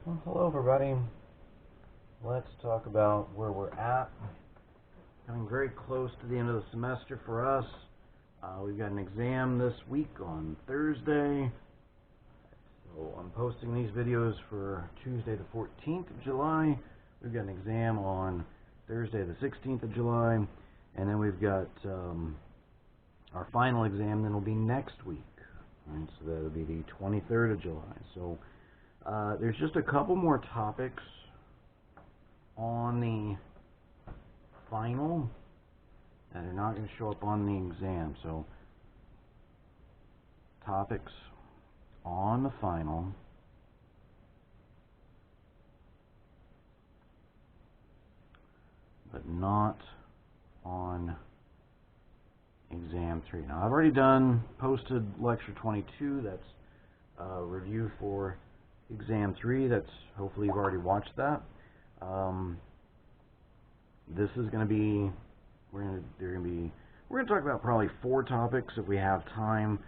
Well, hello everybody. Let's talk about where we're at. Coming very close to the end of the semester for us. We've got an exam this week on Thursday. So I'm posting these videos for Tuesday the 14th of July. We've got an exam on Thursday the 16th of July. And then we've got our final exam then will be next week. Right, so that'll be the 23rd of July. So there's just a couple more topics on the final that are not going to show up on the exam. So topics on the final but not on exam 3. Now I've already posted lecture 22. That's a review for exam 3. That's hopefully you've already watched that. This is going to be we're going to talk about probably 4 topics if we have time,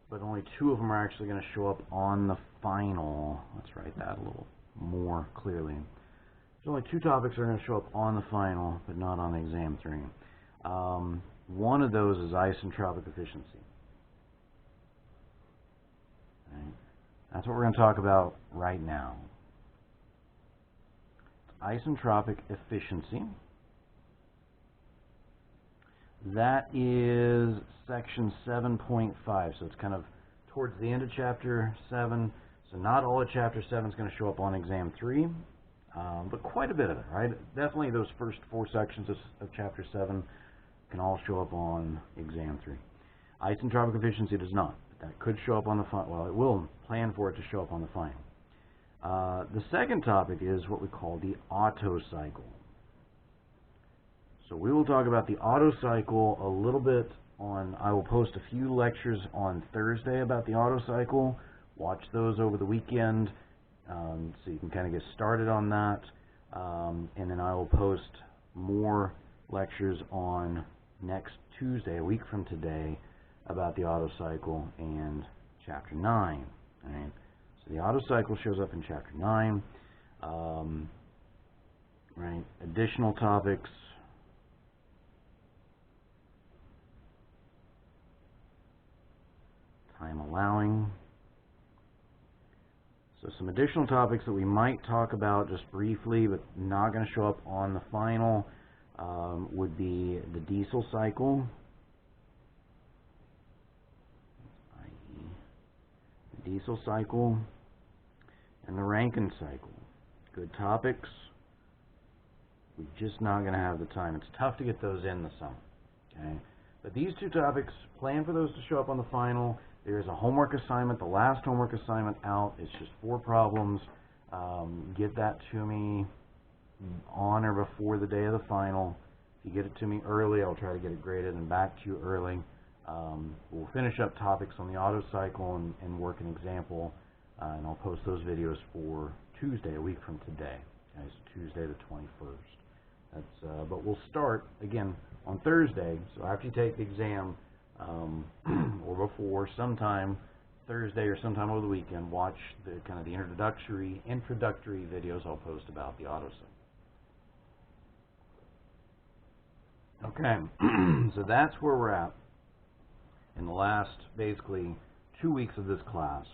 but only 2 of them are actually going to show up on the final. Let's write that a little more clearly. There's only 2 topics that are going to show up on the final, but not on exam 3. One of those is isentropic efficiency. Right? That's what we're going to talk about right now. Isentropic efficiency. That is section 7.5, so it's kind of towards the end of chapter 7. So not all of chapter 7 is going to show up on exam 3, but quite a bit of it, right? Definitely those first 4 sections of chapter 7 can all show up on exam 3. Isentropic efficiency does not. That could show up on the final. Well, it will plan for it to show up on the final. The second topic is what we call the Otto cycle. So we will talk about the Otto cycle a little bit on, I will post a few lectures on Thursday about the Otto cycle. Watch those over the weekend so you can kind of get started on that. And then I will post more lectures on next Tuesday, a week from today, about the Otto cycle and chapter 9. Right? So the Otto cycle shows up in chapter 9. Right? Additional topics. Time allowing. So some additional topics that we might talk about just briefly, but not going to show up on the final, would be the diesel cycle, i.e. the diesel cycle, and the Rankine cycle. Good topics. We're just not going to have the time. It's tough to get those in the summer. Okay? But these 2 topics, plan for those to show up on the final. There's a homework assignment, the last homework assignment out. It's just 4 problems. Get that to me on or before the day of the final. If you get it to me early, I'll try to get it graded and back to you early. We'll finish up topics on the Otto cycle and work an example, and I'll post those videos for Tuesday, a week from today. Okay, so Tuesday the 21st. That's, but we'll start, again, on Thursday. So after you take the exam, or before, sometime Thursday or sometime over the weekend, watch the kind of the introductory videos I'll post about the Otto cycle. Okay, so that's where we're at in the last, basically, 2 weeks of this class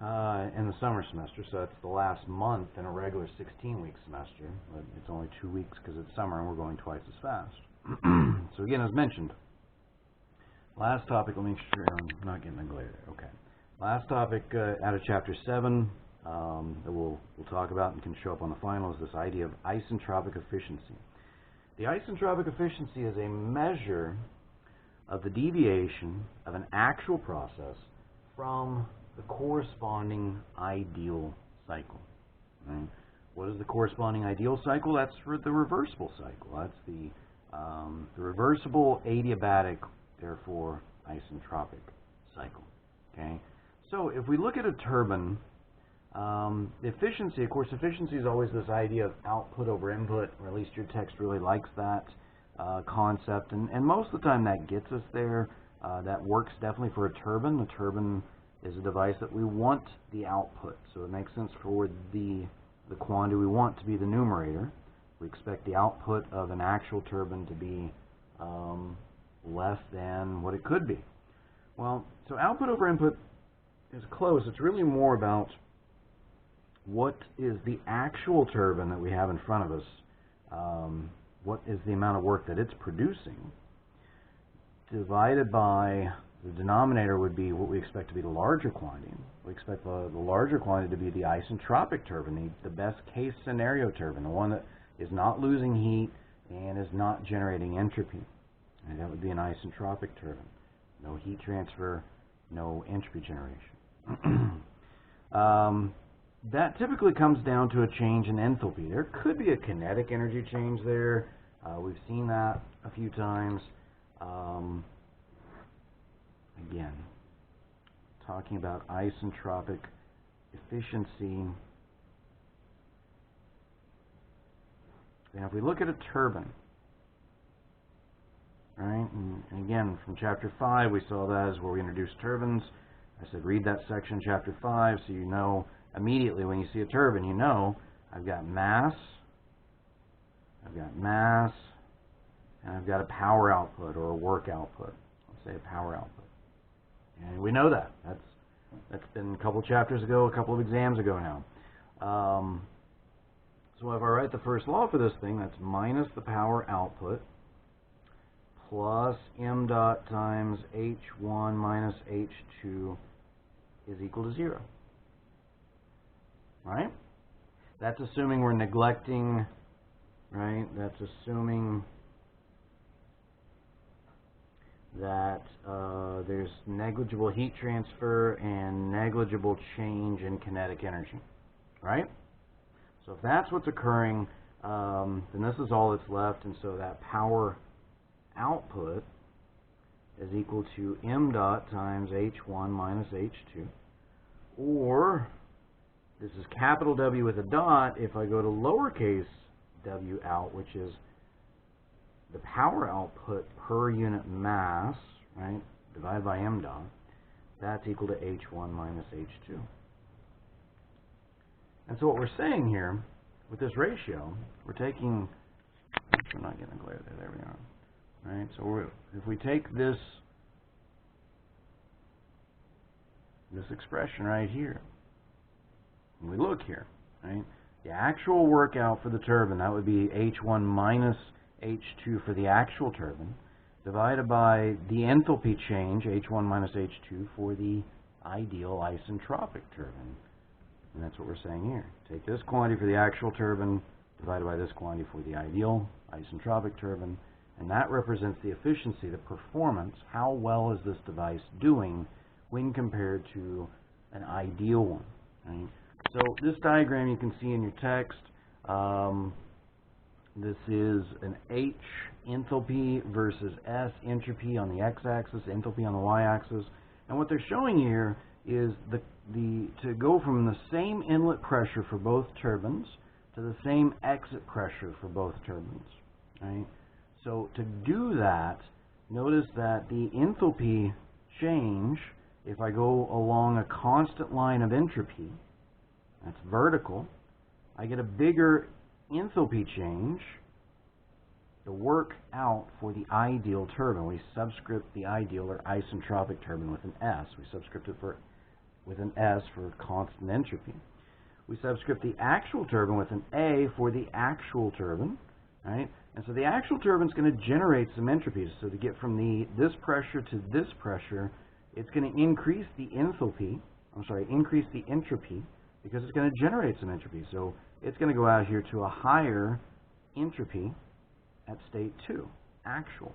in the summer semester. So that's the last month in a regular 16-week semester, but it's only 2 weeks because it's summer and we're going twice as fast. So again, as mentioned, last topic, let me make sure I'm not getting the glare there. Okay. Last topic out of chapter 7 that we'll talk about and can show up on the final is this idea of isentropic efficiency. The isentropic efficiency is a measure of the deviation of an actual process from the corresponding ideal cycle. Right? What is the corresponding ideal cycle? That's for the reversible cycle. That's the reversible adiabatic, therefore isentropic cycle. Okay, so if we look at a turbine, efficiency, of course, efficiency is always this idea of output over input, or at least your text really likes that concept, and most of the time that gets us there. That works definitely for a turbine. A turbine is a device that we want the output. So it makes sense for the quantity we want to be the numerator. We expect the output of an actual turbine to be less than what it could be. Well, so output over input is close. It's really more about what is the actual turbine that we have in front of us, what is the amount of work that it's producing, divided by the denominator would be what we expect to be the larger quantity. We expect the larger quantity to be the isentropic turbine, the best case scenario turbine, the one that is not losing heat and is not generating entropy. And that would be an isentropic turbine. No heat transfer, no entropy generation. That typically comes down to a change in enthalpy. There could be a kinetic energy change there. We've seen that a few times. Again, talking about isentropic efficiency. Now, if we look at a turbine, right, and again, from Chapter 5, we saw that as where we introduced turbines. I said read that section, Chapter 5, so you know immediately when you see a turbine, you know I've got mass, and I've got a power output or a work output. Let's say a power output. And we know that. That's been a couple chapters ago, a couple of exams ago now. So if I write the first law for this thing, that's minus the power output plus m dot times h1 minus h2 is equal to 0. Right? That's assuming we're neglecting, right? That's assuming that there's negligible heat transfer and negligible change in kinetic energy, right? So if that's what's occurring, then this is all that's left, and so that power output is equal to m dot times h1 minus h2, or this is capital W with a dot if I go to lowercase w out, which is the power output per unit mass, right, divided by m dot, that's equal to h1 minus h2. And so what we're saying here with this ratio, we're taking, we're not getting a glare there, there we are. Right, so if we take this expression right here, and we look here, right, the actual workout for the turbine, that would be h1 minus h2 for the actual turbine, divided by the enthalpy change, h1 minus h2, for the ideal isentropic turbine. And that's what we're saying here. Take this quantity for the actual turbine, divided by this quantity for the ideal isentropic turbine, and that represents the efficiency, the performance, how well is this device doing when compared to an ideal one. Right? So this diagram you can see in your text. This is an H enthalpy versus S entropy on the x-axis, enthalpy on the y-axis. And what they're showing here is to go from the same inlet pressure for both turbines to the same exit pressure for both turbines. Right? So to do that, notice that the enthalpy change, if I go along a constant line of entropy, that's vertical, I get a bigger enthalpy change, the work out for the ideal turbine. We subscript the ideal or isentropic turbine with an S. We subscript it with an S for constant entropy. We subscript the actual turbine with an A for the actual turbine, right? And so the actual turbine is going to generate some entropy. So to get from this pressure to this pressure, it's going to increase the enthalpy, increase the entropy, because it's going to generate some entropy. So it's going to go out here to a higher entropy at state 2, actual.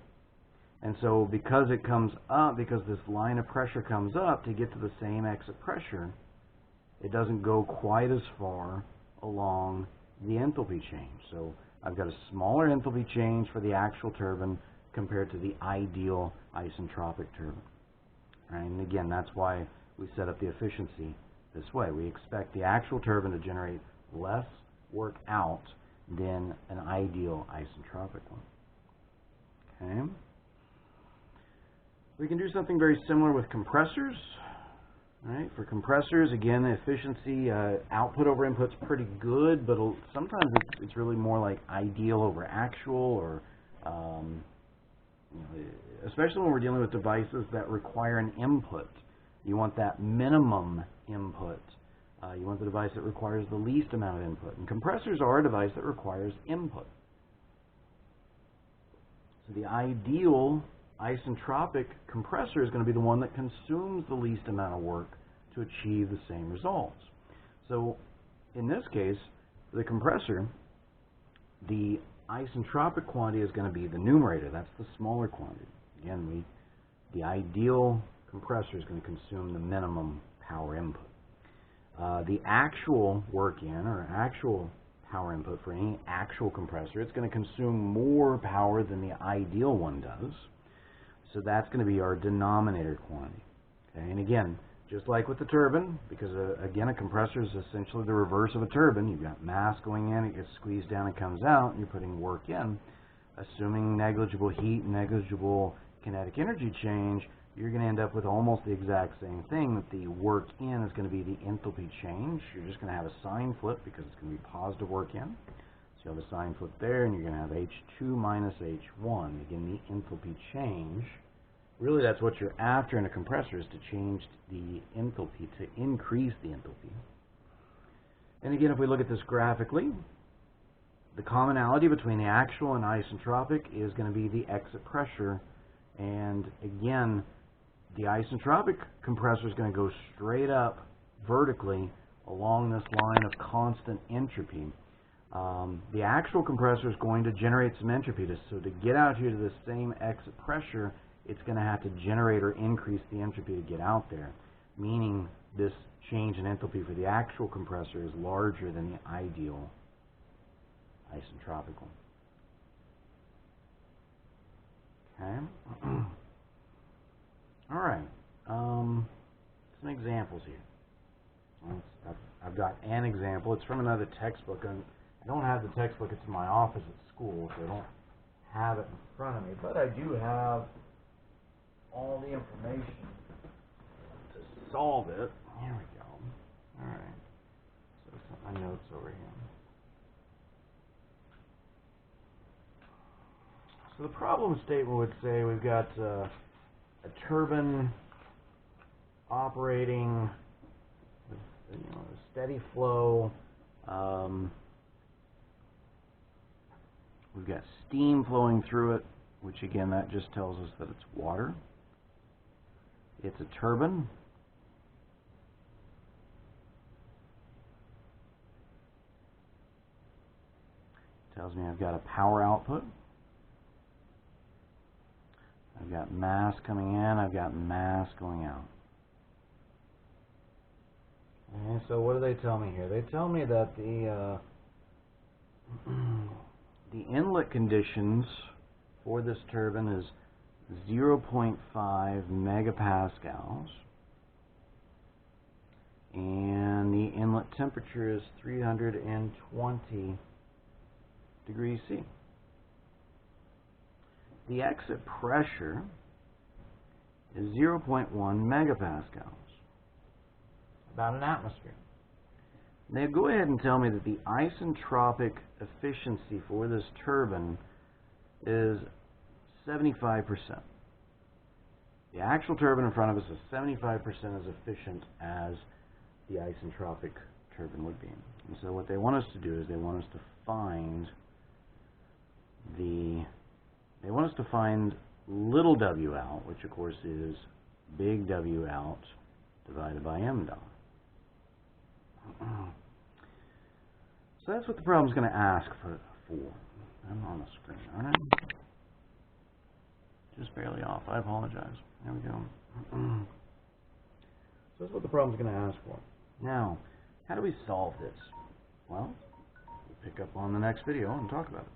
And so because it comes up, because this line of pressure comes up to get to the same exit pressure, it doesn't go quite as far along the enthalpy change. So I've got a smaller enthalpy change for the actual turbine compared to the ideal isentropic turbine. Right? And again, that's why we set up the efficiency this way. We expect the actual turbine to generate less work out than an ideal isentropic one. Okay. We can do something very similar with compressors. All right, for compressors, again, the efficiency, output over input's pretty good, but sometimes it's really more like ideal over actual, or you know, especially when we're dealing with devices that require an input. You want that minimum input. You want the device that requires the least amount of input. And compressors are a device that requires input. So the ideal isentropic compressor is going to be the one that consumes the least amount of work to achieve the same results. So in this case, for the compressor, the isentropic quantity is going to be the numerator. That's the smaller quantity. Again, the ideal compressor is going to consume the minimum power input. The actual work in, or actual power input for any actual compressor, it's going to consume more power than the ideal one does. So that's going to be our denominator quantity. Okay? And again, just like with the turbine, because again, a compressor is essentially the reverse of a turbine. You've got mass going in, it gets squeezed down and comes out, and you're putting work in. Assuming negligible heat, negligible kinetic energy change, you're going to end up with almost the exact same thing, that the work in is going to be the enthalpy change. You're just going to have a sign flip because it's going to be positive work in. So you have a sign flip there, and you're going to have H2 minus H1. Again, the enthalpy change. Really, that's what you're after in a compressor, is to change the enthalpy, to increase the enthalpy. And again, if we look at this graphically, the commonality between the actual and isentropic is going to be the exit pressure. And again, the isentropic compressor is going to go straight up vertically along this line of constant entropy. The actual compressor is going to generate some entropy. So to get out here to the same exit pressure, it's going to have to generate or increase the entropy to get out there, meaning this change in enthalpy for the actual compressor is larger than the ideal isentropic one. Okay. All right. Some examples here. I've got an example. It's from another textbook. I don't have the textbook. It's in my office at school, so I don't have it in front of me. But I do have all the information to solve it. Here we go. All right. So set my notes over here. So the problem statement would say we've got a turbine operating with, a steady flow. We've got steam flowing through it, which again, that just tells us that it's water. It's a turbine. Tells me I've got a power output. I've got mass coming in, I've got mass going out. And so what do they tell me here? They tell me that the inlet conditions for this turbine is 0.5 megapascals, and the inlet temperature is 320 degrees C. The exit pressure is 0.1 megapascals, about an atmosphere. They go ahead and tell me that the isentropic efficiency for this turbine is 75%. The actual turbine in front of us is 75% as efficient as the isentropic turbine would be. And so what they want us to do is they want us to find little W out, which of course is big W out divided by m dot. So that's what the problem is going to ask for. I'm on the screen, aren't I? Just barely off. I apologize. There we go. So that's what the problem is going to ask for. Now, how do we solve this? Well, we'll pick up on the next video and talk about it.